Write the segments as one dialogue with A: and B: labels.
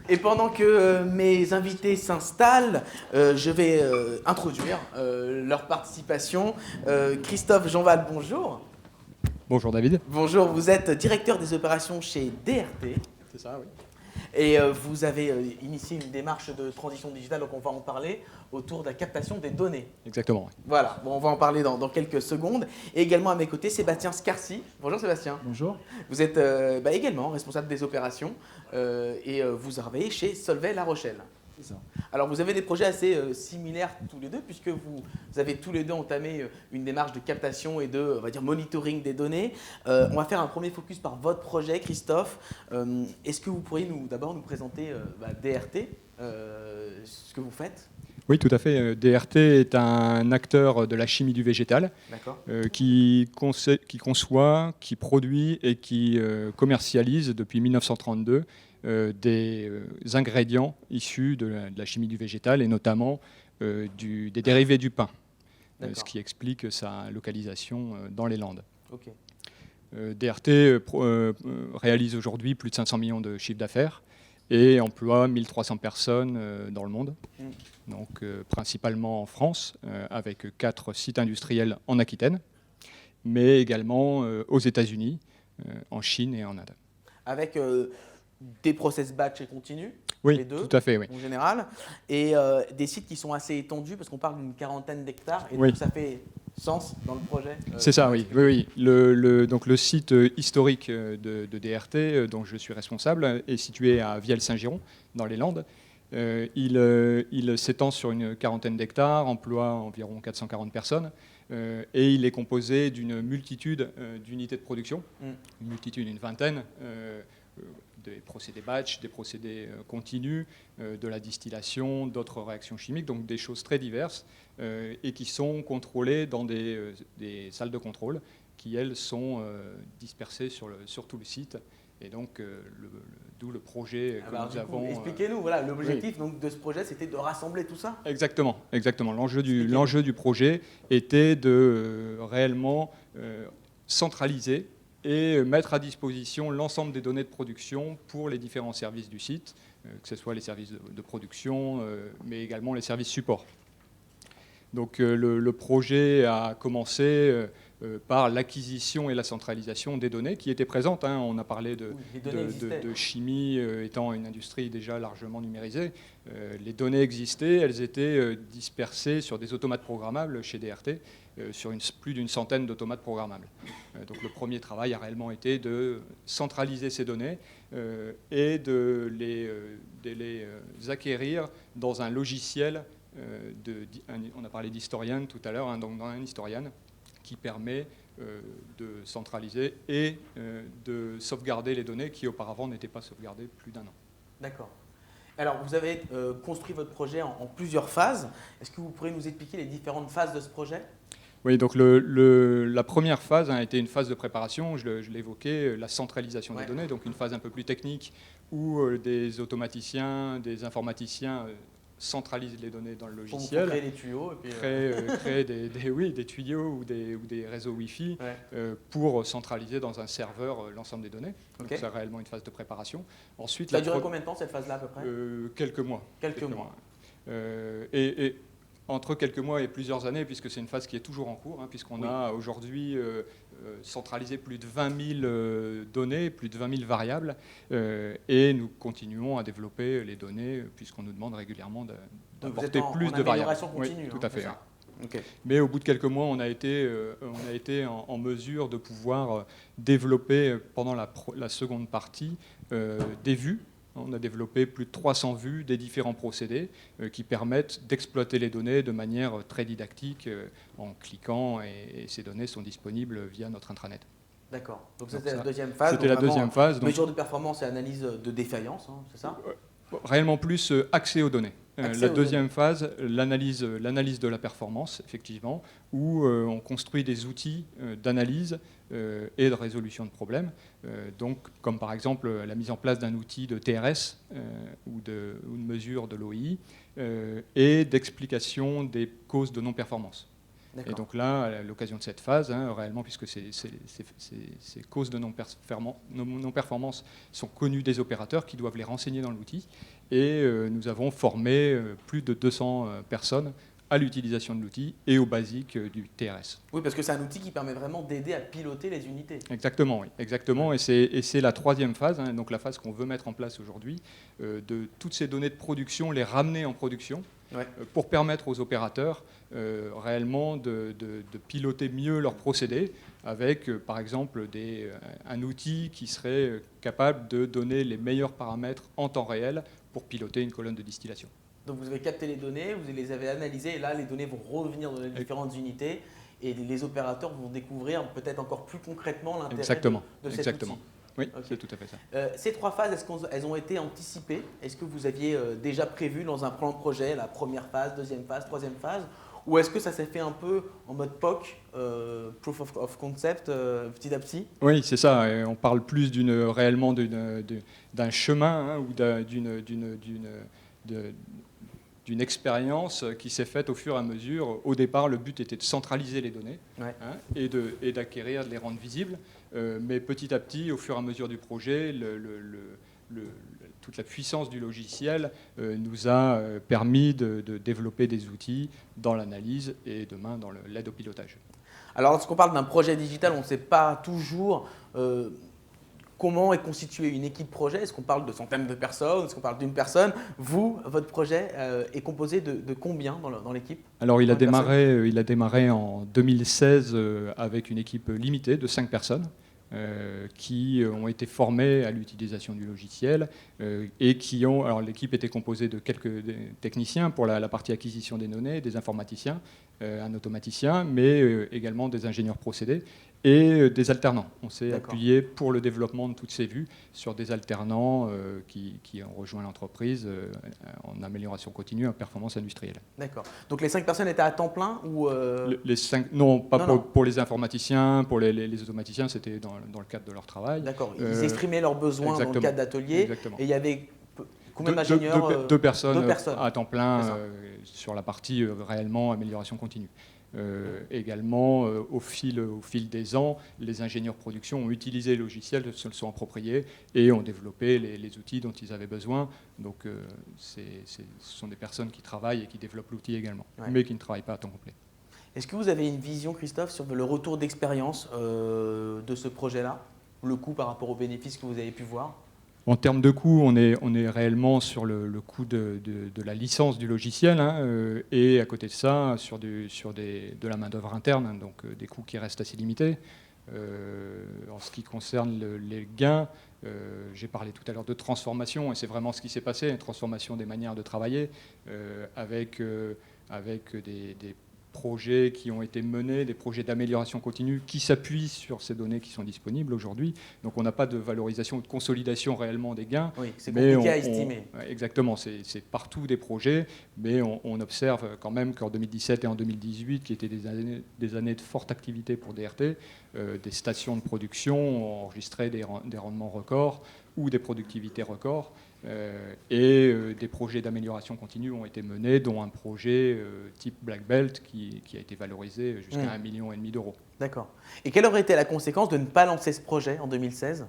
A: Et pendant que mes invités s'installent, je vais introduire leur participation. Christophe Jeanval, bonjour.
B: Bonjour David.
A: Bonjour, vous êtes directeur des opérations chez DRT.
B: C'est ça, oui.
A: Et vous avez initié une démarche de transition digitale, donc on va en parler, autour de la captation des données.
B: Exactement. Oui.
A: Voilà, bon, on va en parler dans quelques secondes. Et également à mes côtés, Sébastien Scarsi. Bonjour Sébastien.
C: Bonjour.
A: Vous êtes également responsable des opérations et vous travaillez chez Solvay La Rochelle.
C: C'est ça.
A: Alors vous avez des projets assez similaires tous les deux, puisque vous avez tous les deux entamé une démarche de captation et de, on va dire, monitoring des données. On va faire un premier focus par votre projet, Christophe. Est-ce que vous pourriez d'abord nous présenter DRT, ce que vous faites?
B: Oui, tout à fait. DRT est un acteur de la chimie du végétal qui conçoit, qui produit et qui commercialise depuis 1932 des ingrédients issus de la chimie du végétal et notamment des dérivés du pain, ce qui explique sa localisation dans les Landes.
A: Okay.
B: DRT réalise aujourd'hui plus de 500 millions de chiffres d'affaires et emploie 1300 personnes dans le monde, donc principalement en France, avec 4 sites industriels en Aquitaine, mais également aux États-Unis, en Chine et en Inde.
A: Avec des process batch et continu,
B: oui,
A: les deux,
B: tout à fait, oui.
A: En général, et des sites qui sont assez étendus, parce qu'on parle d'une quarantaine d'hectares, et
B: oui.
A: donc ça fait sens dans le projet.
B: C'est ça, oui. Donc le site historique de DRT, dont je suis responsable, est situé à Vielle-Saint-Giron, dans les Landes. Il s'étend sur une quarantaine d'hectares, emploie environ 440 personnes, et il est composé d'une multitude d'unités de production, une vingtaine, des procédés batch, des procédés continus, de la distillation, d'autres réactions chimiques, donc des choses très diverses et qui sont contrôlées dans des salles de contrôle qui, elles, sont dispersées sur tout le site. Et donc, d'où le projet que nous avons...
A: Expliquez-nous, voilà, l'objectif donc, de ce projet, c'était de rassembler tout ça?
B: Exactement. L'enjeu du projet était de réellement centraliser et mettre à disposition l'ensemble des données de production pour les différents services du site, que ce soit les services de production, mais également les services support. Donc le projet a commencé par l'acquisition et la centralisation des données qui étaient présentes. On a parlé de chimie étant une industrie déjà largement numérisée. Les données existaient, elles étaient dispersées sur des automates programmables chez DRT, sur plus d'une centaine d'automates programmables. Donc le premier travail a réellement été de centraliser ces données et de les acquérir dans un logiciel, on a parlé d'Historian tout à l'heure, donc dans un Historian qui permet de centraliser et de sauvegarder les données qui auparavant n'étaient pas sauvegardées plus d'1 an.
A: D'accord. Alors, vous avez construit votre projet en plusieurs phases. Est-ce que vous pourriez nous expliquer les différentes phases de ce projet?
B: Oui, donc la première phase a été une phase de préparation, je l'évoquais, la centralisation des données, donc une phase un peu plus technique où des automaticiens, des informaticiens centralisent les données dans le logiciel.
A: Pour créer des tuyaux. Et puis
B: créer des tuyaux ou des réseaux Wi-Fi pour centraliser dans un serveur l'ensemble des données. Donc c'est réellement une phase de préparation. Ensuite,
A: ça a duré combien de temps cette phase-là à peu près?
B: Quelques mois.
A: Quelques mois.
B: Et entre quelques mois et plusieurs années, puisque c'est une phase qui est toujours en cours, puisqu'on a aujourd'hui centralisé plus de 20 000 données, plus de 20 000 variables, et nous continuons à développer les données, puisqu'on nous demande régulièrement d'apporter plus de variables.
A: Continue,
B: oui, tout à fait.
A: Okay.
B: Mais au bout de quelques mois, on a été en mesure de pouvoir développer, pendant la seconde partie, des vues. On a développé plus de 300 vues des différents procédés qui permettent d'exploiter les données de manière très didactique en cliquant, et ces données sont disponibles via notre intranet.
A: D'accord. Donc c'était la deuxième phase.
B: C'était la deuxième phase.
A: Mesure de performance et analyse de défaillance, c'est ça?
B: Réellement plus accès aux données. La deuxième phase, l'analyse de la performance, effectivement, où on construit des outils d'analyse et de résolution de problèmes, donc, comme par exemple la mise en place d'un outil de TRS ou de mesure de l'OI et d'explication des causes de non-performance. Et donc là, à l'occasion de cette phase, réellement, puisque ces causes de non-performance sont connues des opérateurs qui doivent les renseigner dans l'outil, et nous avons formé plus de 200 personnes à l'utilisation de l'outil et aux basiques du TRS.
A: Oui, parce que c'est un outil qui permet vraiment d'aider à piloter les unités.
B: Exactement, oui, exactement. Et c'est la troisième phase, donc la phase qu'on veut mettre en place aujourd'hui, de toutes ces données de production, les ramener en production, pour permettre aux opérateurs réellement de piloter mieux leurs procédés avec, par exemple, un outil qui serait capable de donner les meilleurs paramètres en temps réel pour piloter une colonne de distillation.
A: Donc vous avez capté les données, vous les avez analysées, et là les données vont revenir dans les différentes unités, et les opérateurs vont découvrir peut-être encore plus concrètement l'intérêt de cet outil.
B: Oui, c'est tout à fait ça.
A: Ces trois phases, est-ce qu'elles ont été anticipées? Est-ce que vous aviez déjà prévu dans un plan de projet la première phase, deuxième phase, troisième phase? Ou est-ce que ça s'est fait un peu en mode POC, Proof of Concept, petit à petit?
B: Oui, c'est ça. Et on parle plus réellement d'un chemin ou d'une expérience qui s'est faite au fur et à mesure. Au départ, le but était de centraliser les données et d'acquérir, de les rendre visibles. Mais petit à petit, au fur et à mesure du projet, toute la puissance du logiciel nous a permis de développer des outils dans l'analyse et demain dans l'aide au pilotage.
A: Alors, lorsqu'on parle d'un projet digital, on ne sait pas toujours comment est constituée une équipe projet. Est-ce qu'on parle de centaines de personnes? Est-ce qu'on parle d'une personne? Vous, votre projet est composé de combien dans l'équipe?
B: Alors, il a démarré en 2016 avec une équipe limitée de 5 personnes. Qui ont été formés à l'utilisation du logiciel et qui ont... Alors l'équipe était composée de quelques techniciens pour la partie acquisition des données, des informaticiens, un automaticien, mais également des ingénieurs procédés et des alternants. On s'est appuyé pour le développement de toutes ces vues sur des alternants qui ont rejoint l'entreprise en amélioration continue en performance industrielle.
A: D'accord. Donc les 5 personnes étaient à temps plein ou
B: Les 5, non, pas non. Pour les informaticiens, pour les automaticiens, c'était dans le cadre de leur travail.
A: D'accord. Ils exprimaient leurs besoins dans le cadre d'atelier. Et il y avait combien d'ingénieurs?
B: Deux personnes à temps plein sur la partie réellement amélioration continue. Également, au fil des ans, les ingénieurs production ont utilisé le logiciel, se le sont appropriés et ont développé les outils dont ils avaient besoin. Donc, ce sont des personnes qui travaillent et qui développent l'outil également, mais qui ne travaillent pas à temps complet.
A: Est-ce que vous avez une vision, Christophe, sur le retour d'expérience de ce projet-là, le coût par rapport aux bénéfices que vous avez pu voir?
B: En termes de coût, on est réellement sur le coût de la licence du logiciel et à côté de ça, sur de la main-d'œuvre interne, donc des coûts qui restent assez limités. En ce qui concerne les gains, j'ai parlé tout à l'heure de transformation et c'est vraiment ce qui s'est passé, une transformation des manières de travailler avec des projets qui ont été menés, des projets d'amélioration continue qui s'appuient sur ces données qui sont disponibles aujourd'hui. Donc on n'a pas de valorisation ou de consolidation réellement des gains.
A: Oui, c'est compliqué à estimer.
B: Exactement, c'est partout des projets, mais on observe quand même qu'en 2017 et en 2018, qui étaient des années de forte activité pour DRT, des stations de production ont enregistré des rendements records ou des productivités records. Et des projets d'amélioration continue ont été menés, dont un projet type Black Belt qui a été valorisé jusqu'à 1,5 million d'euros.
A: D'accord. Et quelle aurait été la conséquence de ne pas lancer ce projet en 2016 ?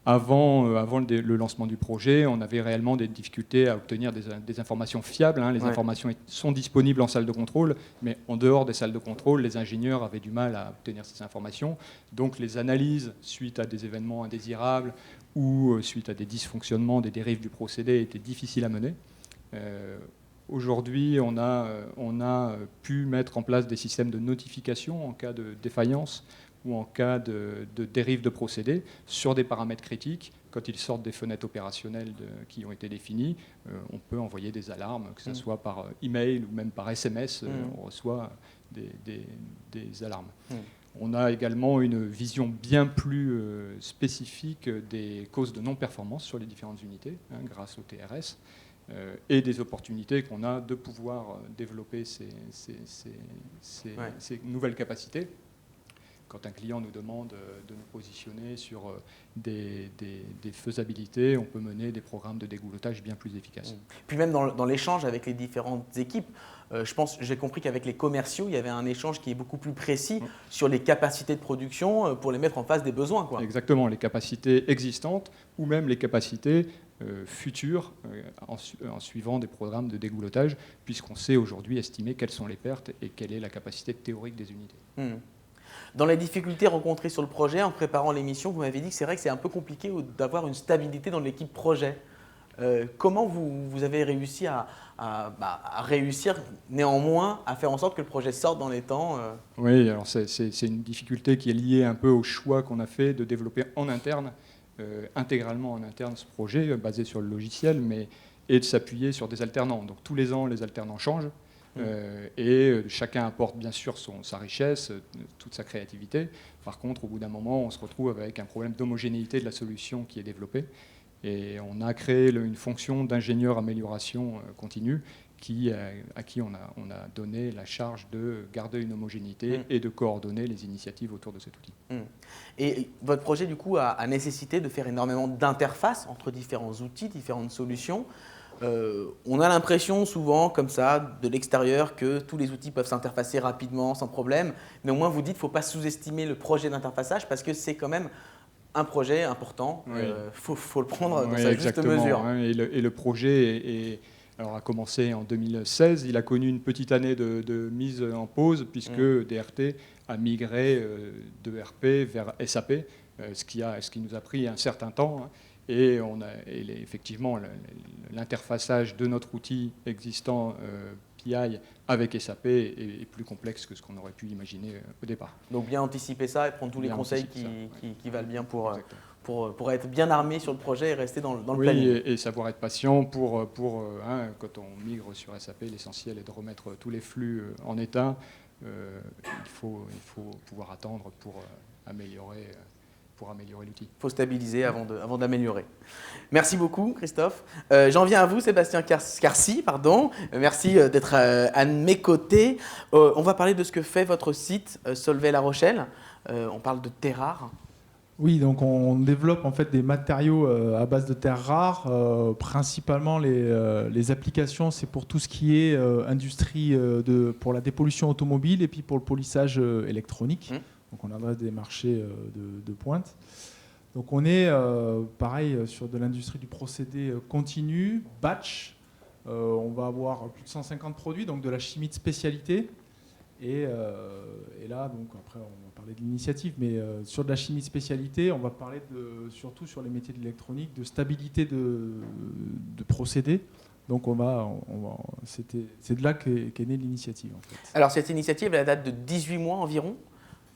B: Avant le lancement du projet, on avait réellement des difficultés à obtenir des informations fiables. Les informations sont disponibles en salle de contrôle, mais en dehors des salles de contrôle, les ingénieurs avaient du mal à obtenir ces informations. Donc les analyses suite à des événements indésirables ou suite à des dysfonctionnements, des dérives du procédé étaient difficiles à mener. Aujourd'hui, on a pu mettre en place des systèmes de notification en cas de défaillance ou en cas de dérive de procédé sur des paramètres critiques. Quand ils sortent des fenêtres opérationnelles qui ont été définies, on peut envoyer des alarmes, que ce soit par email ou même par SMS, on reçoit des alarmes. On a également une vision bien plus spécifique des causes de non-performance sur les différentes unités, grâce au TRS, et des opportunités qu'on a de pouvoir développer ces nouvelles capacités quand un client nous demande de nous positionner sur des faisabilités, on peut mener des programmes de dégoulottage bien plus efficaces.
A: Puis même dans l'échange avec les différentes équipes, j'ai compris qu'avec les commerciaux, il y avait un échange qui est beaucoup plus précis sur les capacités de production pour les mettre en face des besoins, quoi.
B: Exactement, les capacités existantes ou même les capacités futures en suivant des programmes de dégoulottage, puisqu'on sait aujourd'hui estimer quelles sont les pertes et quelle est la capacité théorique des unités.
A: Dans les difficultés rencontrées sur le projet, en préparant l'émission, vous m'avez dit que c'est vrai que c'est un peu compliqué d'avoir une stabilité dans l'équipe projet. Comment vous avez réussi à réussir néanmoins à faire en sorte que le projet sorte dans les temps
B: Oui, alors c'est une difficulté qui est liée un peu au choix qu'on a fait de développer en interne, intégralement en interne ce projet basé sur le logiciel, et de s'appuyer sur des alternants. Donc tous les ans, les alternants changent. Et chacun apporte bien sûr sa richesse, toute sa créativité. Par contre, au bout d'un moment, on se retrouve avec un problème d'homogénéité de la solution qui est développée. Et on a créé une fonction d'ingénieur amélioration continue à qui on a donné la charge de garder une homogénéité et de coordonner les initiatives autour de cet outil.
A: Et votre projet, du coup, a nécessité de faire énormément d'interfaces entre différents outils, différentes solutions. On a l'impression souvent, comme ça, de l'extérieur, que tous les outils peuvent s'interfacer rapidement, sans problème. Mais au moins, vous dites qu'il ne faut pas sous-estimer le projet d'interfaçage parce que c'est quand même un projet important. Il faut le prendre dans sa juste mesure.
B: Et le projet alors, a commencé en 2016. Il a connu une petite année de mise en pause puisque DRT a migré de RP vers SAP, ce qui nous a pris un certain temps. Et effectivement, l'interfaçage de notre outil existant PI avec SAP est plus complexe que ce qu'on aurait pu imaginer au départ.
A: Donc bien anticiper ça et prendre tous les conseils qui valent bien pour être bien armé sur le projet et rester dans le planning.
B: Oui, et savoir être patient quand on migre sur SAP, l'essentiel est de remettre tous les flux en état. Il faut pouvoir attendre pour améliorer l'outil. Il
A: faut stabiliser avant d'améliorer. Merci beaucoup, Christophe. J'en viens à vous, Sébastien Carcy. Merci d'être à mes côtés. On va parler de ce que fait votre site Solvay-La Rochelle. On parle de terres rares.
C: Oui, donc on développe en fait des matériaux à base de terres rares. Principalement, les applications, c'est pour tout ce qui est industrie pour la dépollution automobile et puis pour le polissage électronique. Donc on adresse des marchés de pointe. Donc on est pareil sur de l'industrie du procédé continu, batch. On va avoir plus de 150 produits, donc de la chimie de spécialité. Et là, donc après on va parler de l'initiative, mais sur de la chimie de spécialité, on va parler surtout sur les métiers de l'électronique, de stabilité de procédés. Donc c'est de là qu'est née l'initiative. En fait.
A: Alors cette initiative, elle date de 18 mois environ.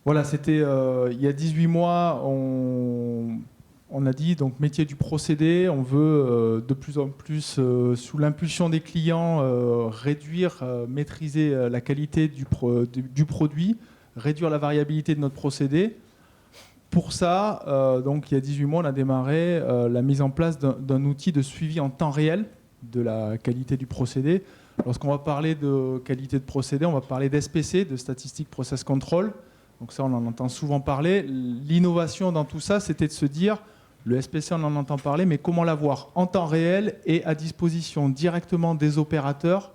C: Voilà, c'était il y a 18 mois, on a dit donc métier du procédé, on veut de plus en plus, sous l'impulsion des clients, réduire, maîtriser la qualité du produit, réduire la variabilité de notre procédé. Pour ça, donc, il y a 18 mois, on a démarré la mise en place d'un outil de suivi en temps réel de la qualité du procédé. Lorsqu'on va parler de qualité de procédé, on va parler d'SPC, de Statistic Process Control. Donc ça, on en entend souvent parler. L'innovation dans tout ça, c'était de se dire, le SPC, on en entend parler, mais comment l'avoir en temps réel et à disposition directement des opérateurs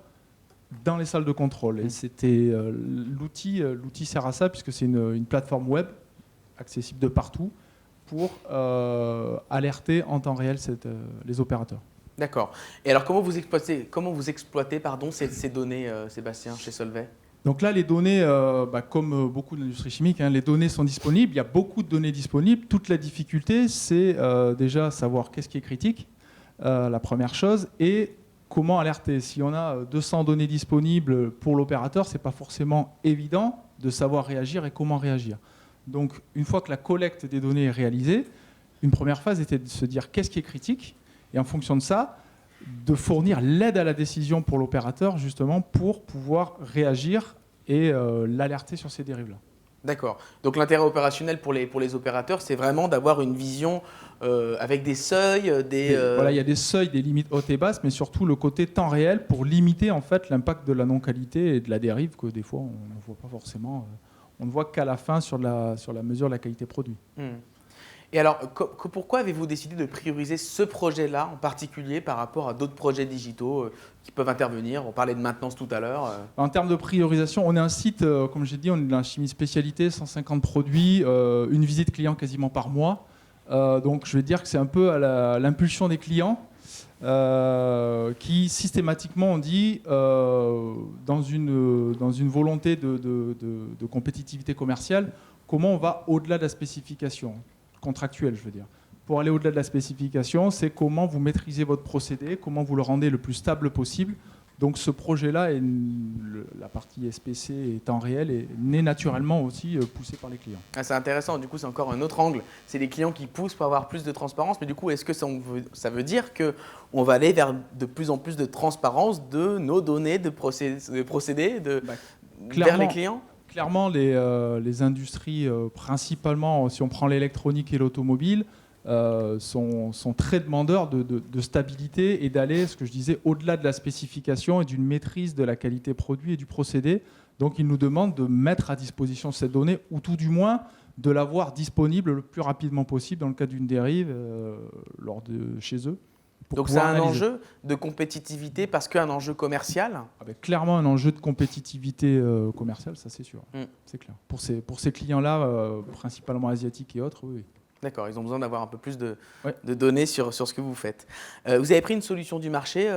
C: dans les salles de contrôle. Et c'était l'outil sert à ça, puisque c'est une plateforme web accessible de partout pour alerter en temps réel les opérateurs.
A: D'accord. Et alors, comment vous exploitez ces données, Sébastien, chez Solvay ?
C: Donc là, les données, comme beaucoup de l'industrie chimique, les données sont disponibles. Il y a beaucoup de données disponibles. Toute la difficulté, c'est déjà savoir qu'est-ce qui est critique, la première chose, et comment alerter. Si on a 200 données disponibles pour l'opérateur, ce n'est pas forcément évident de savoir réagir et comment réagir. Donc, une fois que la collecte des données est réalisée, une première phase était de se dire qu'est-ce qui est critique, et en fonction de ça, de fournir l'aide à la décision pour l'opérateur, justement, pour pouvoir réagir et l'alerter sur ces dérives-là.
A: D'accord. Donc l'intérêt opérationnel pour les opérateurs, c'est vraiment d'avoir une vision avec des seuils,
C: Voilà, il y a des seuils, des limites hautes et basses, mais surtout le côté temps réel pour limiter en fait l'impact de la non-qualité et de la dérive que des fois on ne voit pas forcément. On ne voit qu'à la fin sur la mesure de la qualité produit.
A: Et alors, pourquoi avez-vous décidé de prioriser ce projet-là en particulier par rapport à d'autres projets digitaux qui peuvent intervenir? On parlait de maintenance tout à l'heure.
C: En termes de priorisation, on est un site, comme j'ai dit, on est dans la chimie spécialité, 150 produits, une visite client quasiment par mois. Donc je vais dire que c'est un peu à l'impulsion des clients qui systématiquement ont dit, dans une volonté de compétitivité commerciale, comment on va au-delà de la spécification contractuelle, je veux dire. Pour aller au-delà de la spécification, c'est comment vous maîtrisez votre procédé, comment vous le rendez le plus stable possible. Donc ce projet-là, la partie SPC et temps réel, est né naturellement aussi poussé par les clients.
A: Ah, c'est intéressant, du coup c'est encore un autre angle. C'est les clients qui poussent pour avoir plus de transparence, mais du coup est-ce que ça veut dire qu'on va aller vers de plus en plus de transparence de nos données, de procédés vers les clients?
C: Clairement, les industries, principalement, si on prend l'électronique et l'automobile, sont très demandeurs de stabilité et d'aller, ce que je disais, au-delà de la spécification et d'une maîtrise de la qualité produit et du procédé. Donc, ils nous demandent de mettre à disposition cette donnée, ou tout du moins de l'avoir disponible le plus rapidement possible dans le cas d'une dérive chez eux.
A: Donc c'est un enjeu de compétitivité parce qu'un enjeu commercial?
C: Clairement un enjeu de compétitivité commerciale, ça c'est sûr, c'est clair. Pour ces clients-là, principalement asiatiques et autres, oui.
A: D'accord, ils ont besoin d'avoir un peu plus de données sur ce que vous faites. Vous avez pris une solution du marché,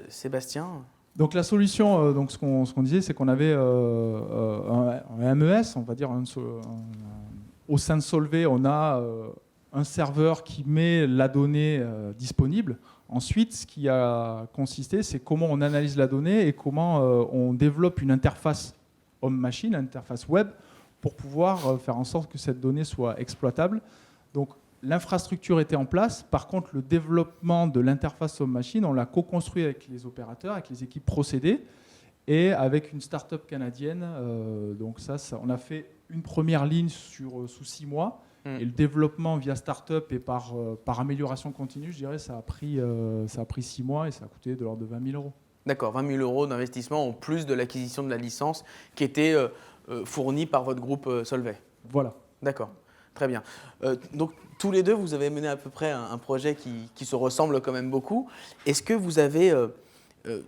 A: Sébastien? Donc
C: la solution, ce qu'on disait, c'est qu'on avait un MES, on va dire, au sein de Solvay, on a un serveur qui met la donnée disponible. Ensuite, ce qui a consisté, c'est comment on analyse la donnée et comment on développe une interface homme-machine, une interface web, pour pouvoir faire en sorte que cette donnée soit exploitable. Donc, l'infrastructure était en place. Par contre, le développement de l'interface homme-machine, on l'a co-construit avec les opérateurs, avec les équipes procédés et avec une start-up canadienne. Donc on a fait une première ligne sous 6 mois. Et le développement via start-up et par amélioration continue, je dirais, ça a pris 6 mois et ça a coûté de l'ordre de 20 000 euros.
A: D'accord, 20 000 euros d'investissement en plus de l'acquisition de la licence qui était fournie par votre groupe Solvay.
C: Voilà.
A: D'accord, très bien. Donc tous les deux, vous avez mené à peu près un projet qui se ressemble quand même beaucoup. Est-ce que vous avez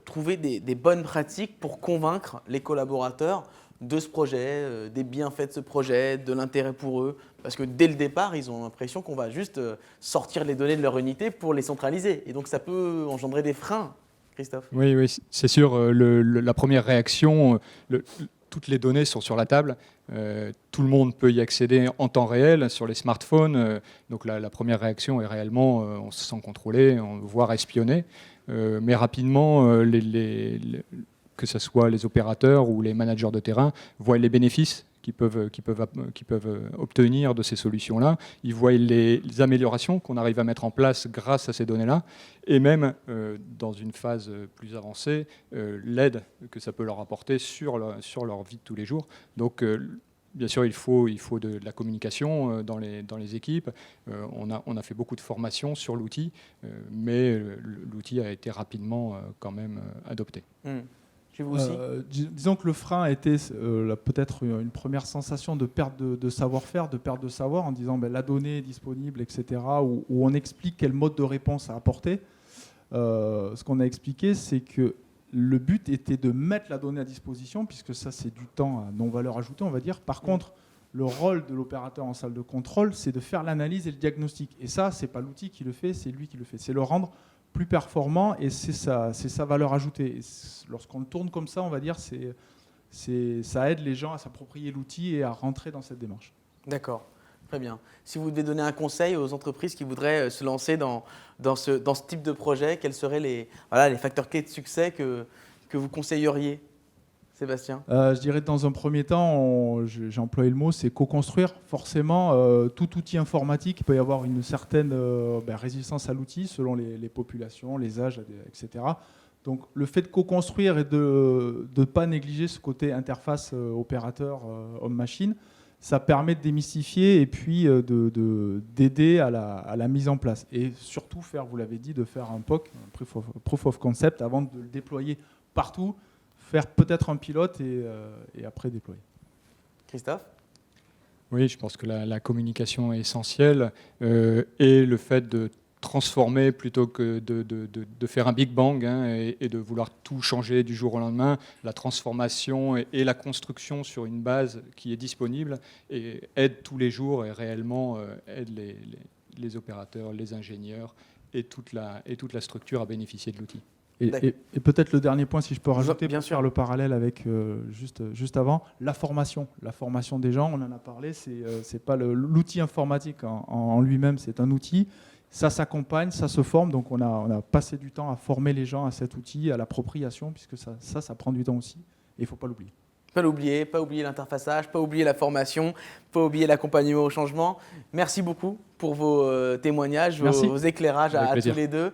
A: trouvé des bonnes pratiques pour convaincre les collaborateurs de ce projet, des bienfaits de ce projet, de l'intérêt pour eux? Parce que dès le départ, ils ont l'impression qu'on va juste sortir les données de leur unité pour les centraliser. Et donc ça peut engendrer des freins, Christophe.
B: Oui, c'est sûr. La première réaction, toutes les données sont sur la table. Tout le monde peut y accéder en temps réel sur les smartphones. Donc la première réaction est réellement, on se sent contrôlé, voire espionné. Mais rapidement, que ce soit les opérateurs ou les managers de terrain, voient les bénéfices qu'ils peuvent obtenir de ces solutions-là. Ils voient les améliorations qu'on arrive à mettre en place grâce à ces données-là, et même, dans une phase plus avancée, l'aide que ça peut leur apporter sur leur vie de tous les jours. Donc, bien sûr, il faut de la communication dans les équipes. On a fait beaucoup de formations sur l'outil, mais l'outil a été rapidement quand même adopté.
A: Vous aussi
C: disons que le frein était peut-être une première sensation de perte de savoir-faire, de perte de savoir, en disant la donnée est disponible, etc., où on explique quel mode de réponse à apporter. Ce qu'on a expliqué, c'est que le but était de mettre la donnée à disposition, puisque ça, c'est du temps à non-valeur ajoutée, on va dire. Par contre, le rôle de l'opérateur en salle de contrôle, c'est de faire l'analyse et le diagnostic. Et ça, ce n'est pas l'outil qui le fait, c'est lui qui le fait. C'est le rendre plus performant et c'est sa valeur ajoutée. Et lorsqu'on le tourne comme ça, on va dire, ça aide les gens à s'approprier l'outil et à rentrer dans cette démarche.
A: D'accord, très bien. Si vous devez donner un conseil aux entreprises qui voudraient se lancer dans ce type de projet, quels seraient les facteurs clés de succès que vous conseilleriez, Sébastien?
C: Je dirais dans un premier temps, j'ai employé le mot, c'est co-construire. Forcément, tout outil informatique, il peut y avoir une certaine résistance à l'outil selon les populations, les âges, etc. Donc le fait de co-construire et de ne pas négliger ce côté interface opérateur homme-machine, ça permet de démystifier et puis d'aider à la mise en place. Et surtout, vous l'avez dit, de faire un POC, un Proof of Concept, avant de le déployer partout, faire peut-être un pilote et après déployer.
A: Christophe?
B: Oui, je pense que la communication est essentielle et le fait de transformer plutôt que de faire un Big Bang et de vouloir tout changer du jour au lendemain, la transformation et la construction sur une base qui est disponible et aide tous les jours et réellement aide les opérateurs, les ingénieurs et toute la structure à bénéficier de l'outil.
C: Et peut-être le dernier point, si je peux rajouter,
A: Bien
C: pour
A: sûr.
C: faire le parallèle avec juste avant, la formation des gens, on en a parlé, c'est pas l'outil informatique en lui-même, c'est un outil. Ça s'accompagne, ça se forme, donc on a passé du temps à former les gens à cet outil, à l'appropriation, puisque ça prend du temps aussi, et il ne faut pas l'oublier.
A: Pas oublier l'interfaçage, pas oublier la formation, pas oublier l'accompagnement au changement. Merci beaucoup pour vos témoignages,
C: Merci.
A: vos éclairages
B: Avec
A: à
B: plaisir.
A: tous les deux.